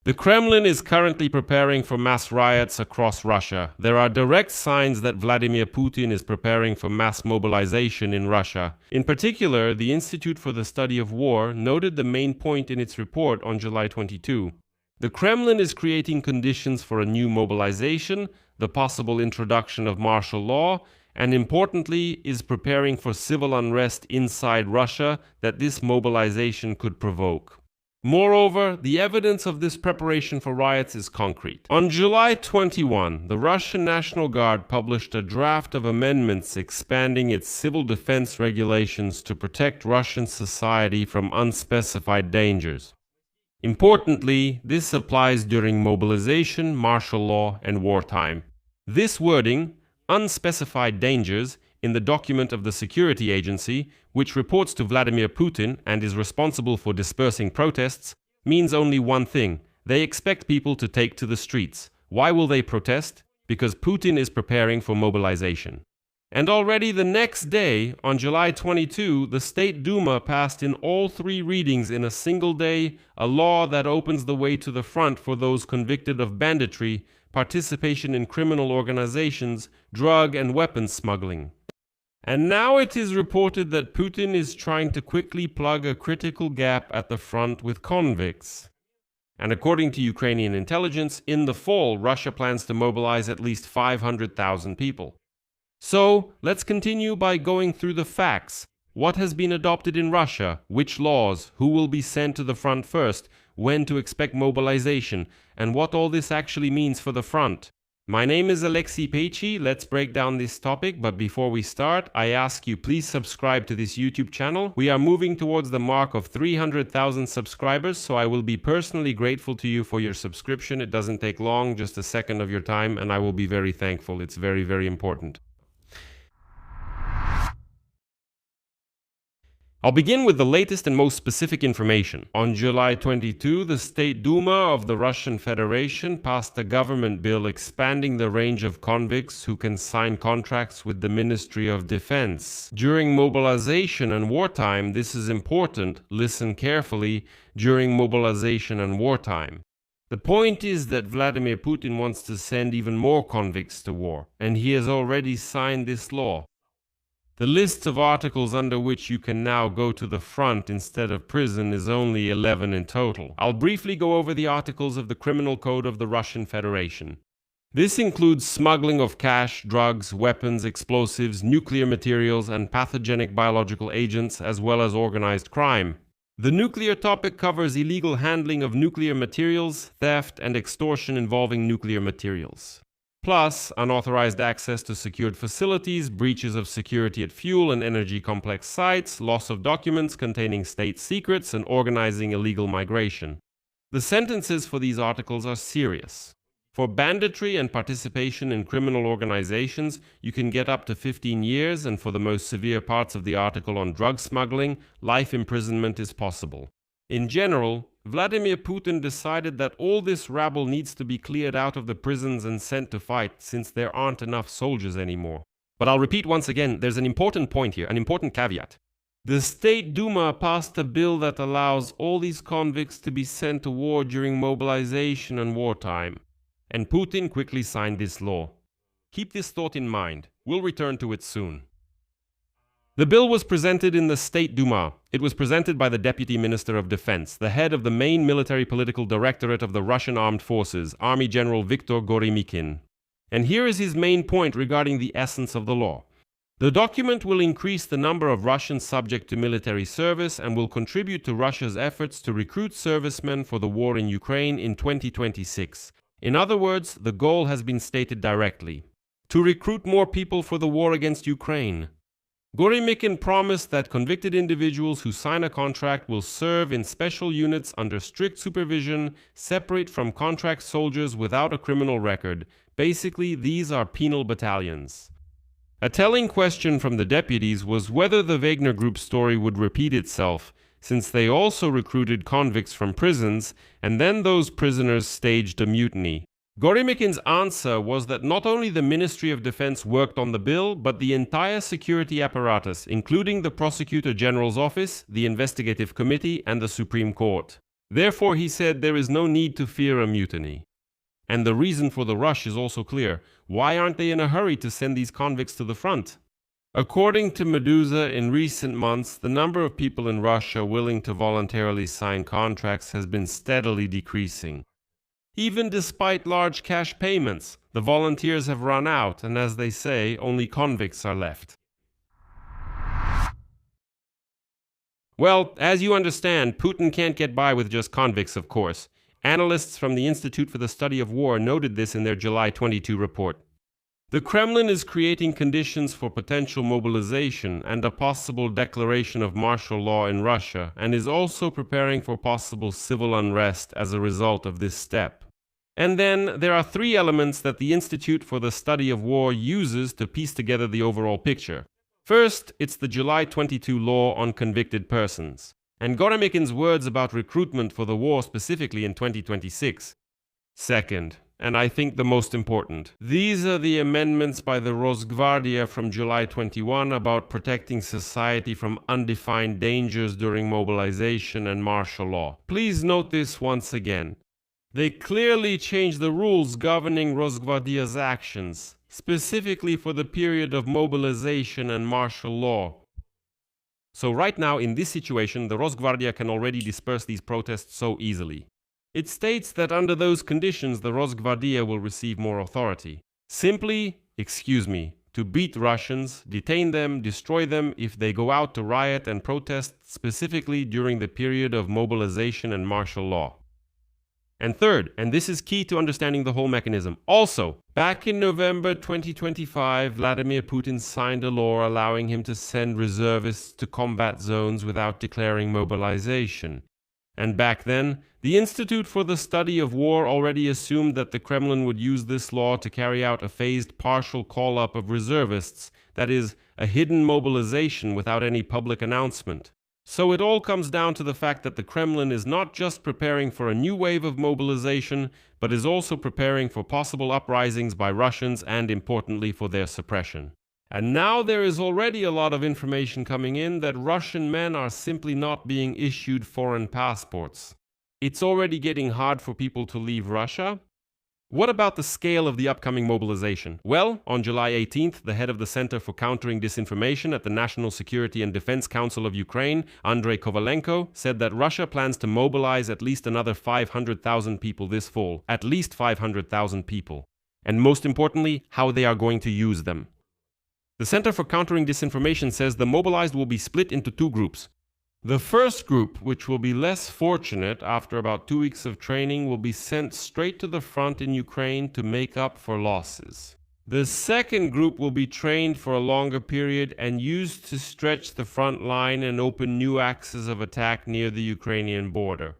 The Kremlin is currently preparing for mass riots across Russia. There are direct signs that Vladimir Putin is preparing for mass mobilization in Russia. In particular, the Institute for the Study of War noted the main point in its report on July 22. The Kremlin is creating conditions for a new mobilization, the possible introduction of martial law, and importantly, is preparing for civil unrest inside Russia that this mobilization could provoke. Moreover, the evidence of this preparation for riots is concrete. On July 21, the Russian National Guard published a draft of amendments expanding its civil defense regulations to protect Russian society from unspecified dangers. Importantly, this applies during mobilization, martial law, and wartime. This wording, unspecified dangers, in the document of the security agency, which reports to Vladimir Putin and is responsible for dispersing protests, means only one thing. They expect people to take to the streets. Why will they protest? Because Putin is preparing for mobilization. And already the next day, on July 22, the State Duma passed in all three readings in a single day a law that opens the way to the front for those convicted of banditry, participation in criminal organizations, drug and weapons smuggling. And now it is reported that Putin is trying to quickly plug a critical gap at the front with convicts. And according to Ukrainian intelligence, in the fall, Russia plans to mobilize at least 500,000 people. So, let's continue by going through the facts. What has been adopted in Russia? Which laws? Who will be sent to the front first? When to expect mobilization? And what all this actually means for the front? My name is Pechiy. Let's break down this topic, but before we start, I ask you please subscribe to this YouTube channel. We are moving towards the mark of 300,000 subscribers, so I will be personally grateful to you for your subscription. It doesn't take long, just a second of your time, and I will be very thankful. It's very, very important. I'll begin with the latest and most specific information. On July 22, the State Duma of the Russian Federation passed a government bill expanding the range of convicts who can sign contracts with the Ministry of Defense. During mobilization and wartime, this is important. Listen carefully. During mobilization and wartime. The point is that Vladimir Putin wants to send even more convicts to war, and he has already signed this law. The list of articles under which you can now go to the front instead of prison is only 11 in total. I'll briefly go over the articles of the Criminal Code of the Russian Federation. This includes smuggling of cash, drugs, weapons, explosives, nuclear materials, and pathogenic biological agents, as well as organized crime. The nuclear topic covers illegal handling of nuclear materials, theft, and extortion involving nuclear materials. Plus, unauthorized access to secured facilities, breaches of security at fuel and energy complex sites, loss of documents containing state secrets, and organizing illegal migration. The sentences for these articles are serious. For banditry and participation in criminal organizations, you can get up to 15 years, and for the most severe parts of the article on drug smuggling, life imprisonment is possible. In general, Vladimir Putin decided that all this rabble needs to be cleared out of the prisons and sent to fight, since there aren't enough soldiers anymore. But I'll repeat once again, there's an important point here, an important caveat. The State Duma passed a bill that allows all these convicts to be sent to war during mobilization and wartime. And Putin quickly signed this law. Keep this thought in mind. We'll return to it soon. The bill was presented in the State Duma. It was presented by the Deputy Minister of Defense, the head of the main military political directorate of the Russian Armed Forces, Army General Viktor Gorymykin. And here is his main point regarding the essence of the law. The document will increase the number of Russians subject to military service and will contribute to Russia's efforts to recruit servicemen for the war in Ukraine in 2026. In other words, the goal has been stated directly: to recruit more people for the war against Ukraine. Gorymykin promised that convicted individuals who sign a contract will serve in special units under strict supervision, separate from contract soldiers without a criminal record. Basically, these are penal battalions. A telling question from the deputies was whether the Wagner Group story would repeat itself, since they also recruited convicts from prisons, and then those prisoners staged a mutiny. Gorymykin's answer was that not only the Ministry of Defense worked on the bill, but the entire security apparatus, including the Prosecutor General's office, the Investigative Committee, and the Supreme Court. Therefore, he said there is no need to fear a mutiny. And the reason for the rush is also clear. Why aren't they in a hurry to send these convicts to the front? According to Medusa, in recent months, the number of people in Russia willing to voluntarily sign contracts has been steadily decreasing. Even despite large cash payments, the volunteers have run out, and as they say, only convicts are left. Well, as you understand, Putin can't get by with just convicts, of course. Analysts from the Institute for the Study of War noted this in their July 22 report. The Kremlin is creating conditions for potential mobilization and a possible declaration of martial law in Russia, and is also preparing for possible civil unrest as a result of this step. And then there are three elements that the Institute for the Study of War uses to piece together the overall picture. First, it's the July 22 law on convicted persons, and Goromykin's words about recruitment for the war specifically in 2026. Second, and I think the most important, these are the amendments by the Rosgvardia from July 21 about protecting society from undefined dangers during mobilization and martial law. Please note this once again. They clearly change the rules governing Rosgvardia's actions, specifically for the period of mobilization and martial law. So right now, in this situation, the Rosgvardia can already disperse these protests so easily. It states that under those conditions, the Rosgvardia will receive more authority. Simply, to beat Russians, detain them, destroy them if they go out to riot and protest specifically during the period of mobilization and martial law. And third, and this is key to understanding the whole mechanism, also, back in November 2025, Vladimir Putin signed a law allowing him to send reservists to combat zones without declaring mobilization. And back then, the Institute for the Study of War already assumed that the Kremlin would use this law to carry out a phased partial call-up of reservists, that is, a hidden mobilization without any public announcement. So it all comes down to the fact that the Kremlin is not just preparing for a new wave of mobilization, but is also preparing for possible uprisings by Russians and, importantly, for their suppression. And now there is already a lot of information coming in that Russian men are simply not being issued foreign passports. It's already getting hard for people to leave Russia. What about the scale of the upcoming mobilization? Well, on July 18th, the head of the Center for Countering Disinformation at the National Security and Defense Council of Ukraine, Andrei Kovalenko, said that Russia plans to mobilize at least another 500,000 people this fall. At least 500,000 people. And most importantly, how they are going to use them. The Center for Countering Disinformation says the mobilized will be split into two groups. The first group, which will be less fortunate after about 2 weeks of training, will be sent straight to the front in Ukraine to make up for losses. The second group will be trained for a longer period and used to stretch the front line and open new axes of attack near the Ukrainian border.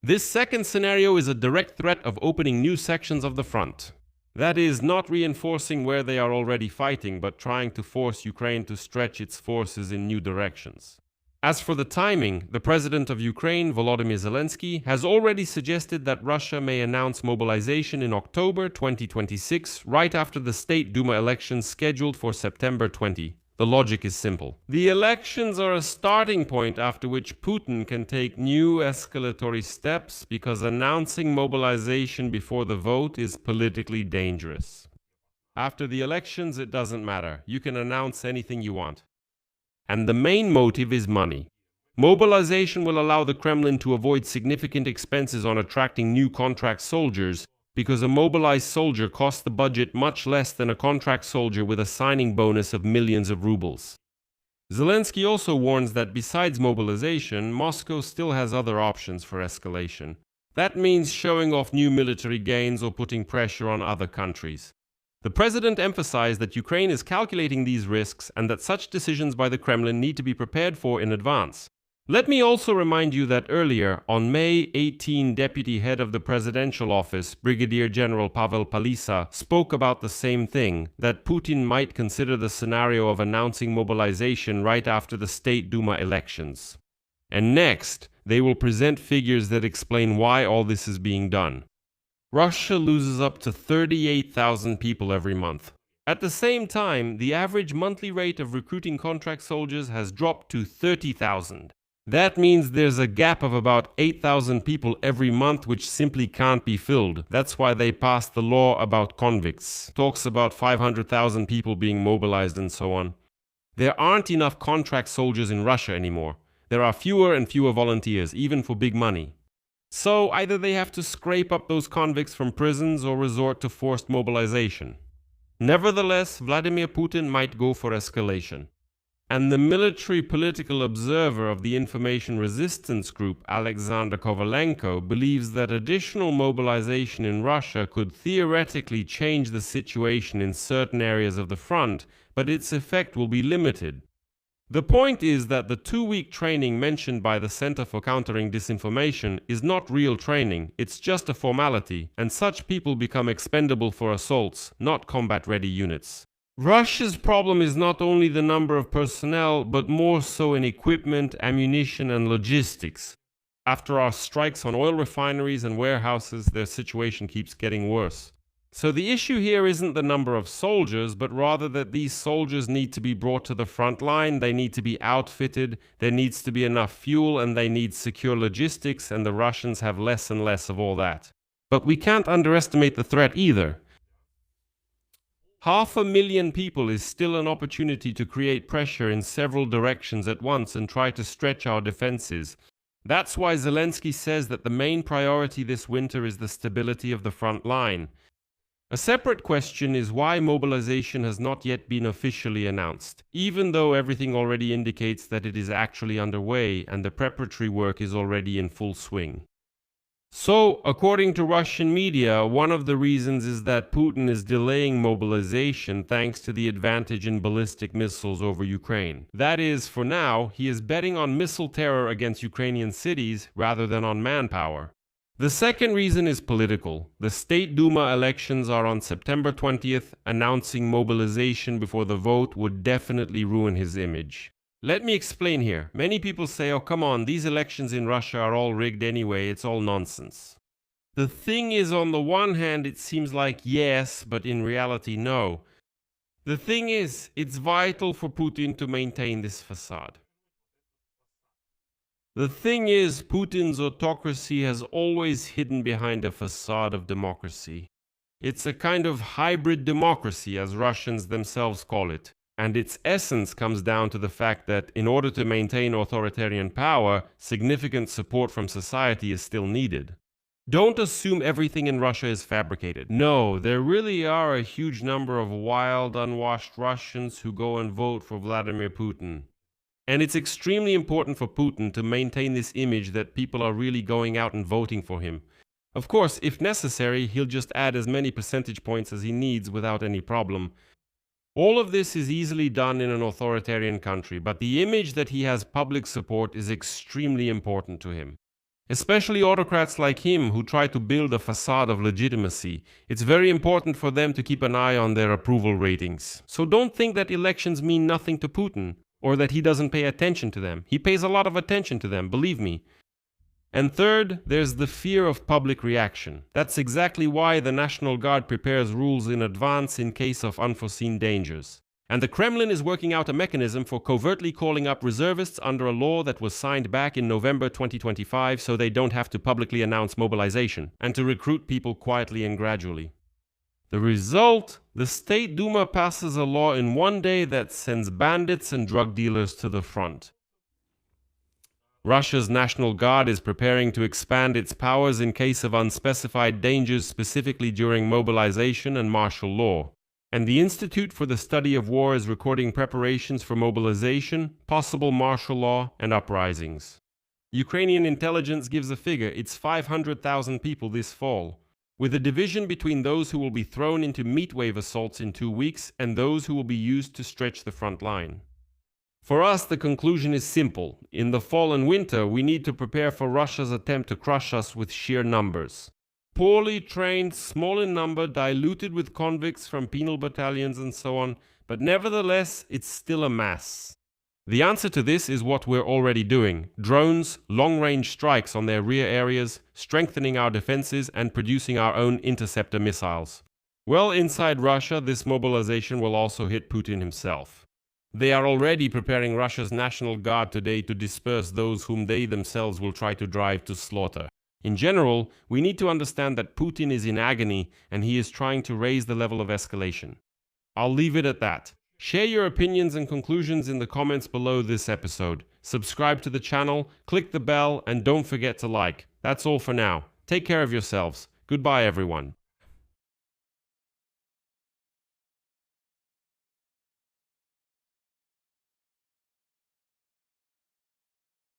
This second scenario is a direct threat of opening new sections of the front. That is, not reinforcing where they are already fighting, but trying to force Ukraine to stretch its forces in new directions. As for the timing, the president of Ukraine, Volodymyr Zelensky, has already suggested that Russia may announce mobilization in October 2026, right after the State Duma elections scheduled for September 20. The logic is simple. The elections are a starting point after which Putin can take new escalatory steps because announcing mobilization before the vote is politically dangerous. After the elections, it doesn't matter. You can announce anything you want. And the main motive is money. Mobilization will allow the Kremlin to avoid significant expenses on attracting new contract soldiers, because a mobilized soldier costs the budget much less than a contract soldier with a signing bonus of millions of rubles. Zelensky also warns that besides mobilization, Moscow still has other options for escalation. That means showing off new military gains or putting pressure on other countries. The president emphasized that Ukraine is calculating these risks and that such decisions by the Kremlin need to be prepared for in advance. Let me also remind you that earlier, on May 18, Deputy Head of the Presidential Office, Brigadier General Pavel Palisa, spoke about the same thing, that Putin might consider the scenario of announcing mobilization right after the State Duma elections. And next, they will present figures that explain why all this is being done. Russia loses up to 38,000 people every month. At the same time, the average monthly rate of recruiting contract soldiers has dropped to 30,000. That means there's a gap of about 8,000 people every month which simply can't be filled. That's why they passed the law about convicts. Talks about 500,000 people being mobilized and so on. There aren't enough contract soldiers in Russia anymore. There are fewer and fewer volunteers, even for big money. So either they have to scrape up those convicts from prisons or resort to forced mobilization. Nevertheless, Vladimir Putin might go for escalation. And the military political observer of the information resistance group, Alexander Kovalenko, believes that additional mobilization in Russia could theoretically change the situation in certain areas of the front, but its effect will be limited. The point is that the 2-week training mentioned by the Center for Countering Disinformation is not real training, it's just a formality, and such people become expendable for assaults, not combat-ready units. Russia's problem is not only the number of personnel, but more so in equipment, ammunition, and logistics. After our strikes on oil refineries and warehouses, their situation keeps getting worse. So the issue here isn't the number of soldiers, but rather that these soldiers need to be brought to the front line, they need to be outfitted, there needs to be enough fuel, and they need secure logistics, and the Russians have less and less of all that. But we can't underestimate the threat either. 500,000 people is still an opportunity to create pressure in several directions at once and try to stretch our defenses. That's why Zelensky says that the main priority this winter is the stability of the front line. A separate question is why mobilization has not yet been officially announced, even though everything already indicates that it is actually underway and the preparatory work is already in full swing. So, according to Russian media, one of the reasons is that Putin is delaying mobilization thanks to the advantage in ballistic missiles over Ukraine. That is, for now, he is betting on missile terror against Ukrainian cities rather than on manpower. The second reason is political. The State Duma elections are on September 20th, announcing mobilization before the vote would definitely ruin his image. Let me explain here. Many people say, oh come on, these elections in Russia are all rigged anyway, it's all nonsense. The thing is, on the one hand, it seems like yes, but in reality no. The thing is, it's vital for Putin to maintain this facade. The thing is, Putin's autocracy has always hidden behind a facade of democracy. It's a kind of hybrid democracy, as Russians themselves call it. And its essence comes down to the fact that in order to maintain authoritarian power, significant support from society is still needed. Don't assume everything in Russia is fabricated. No, there really are a huge number of wild, unwashed Russians who go and vote for Vladimir Putin. And it's extremely important for Putin to maintain this image that people are really going out and voting for him. Of course, if necessary, he'll just add as many percentage points as he needs without any problem. All of this is easily done in an authoritarian country, but the image that he has public support is extremely important to him. Especially autocrats like him who try to build a facade of legitimacy. It's very important for them to keep an eye on their approval ratings. So don't think that elections mean nothing to Putin, or that he doesn't pay attention to them. He pays a lot of attention to them, believe me. And third, there's the fear of public reaction. That's exactly why the National Guard prepares rules in advance in case of unforeseen dangers. And the Kremlin is working out a mechanism for covertly calling up reservists under a law that was signed back in November 2025 so they don't have to publicly announce mobilization, and to recruit people quietly and gradually. The result? The State Duma passes a law in one day that sends bandits and drug dealers to the front. Russia's National Guard is preparing to expand its powers in case of unspecified dangers, specifically during mobilization and martial law. And the Institute for the Study of War is recording preparations for mobilization, possible martial law, and uprisings. Ukrainian intelligence gives a figure: it's 500,000 people this fall, with a division between those who will be thrown into meatwave assaults in 2 weeks and those who will be used to stretch the front line. For us, the conclusion is simple. In the fall and winter, we need to prepare for Russia's attempt to crush us with sheer numbers. Poorly trained, small in number, diluted with convicts from penal battalions and so on, but nevertheless, it's still a mass. The answer to this is what we're already doing: drones, long-range strikes on their rear areas, strengthening our defenses and producing our own interceptor missiles. Well, inside Russia, this mobilization will also hit Putin himself. They are already preparing Russia's National Guard today to disperse those whom they themselves will try to drive to slaughter. In general, we need to understand that Putin is in agony and he is trying to raise the level of escalation. I'll leave it at that. Share your opinions and conclusions in the comments below this episode. Subscribe to the channel, click the bell, and don't forget to like. That's all for now. Take care of yourselves. Goodbye, everyone.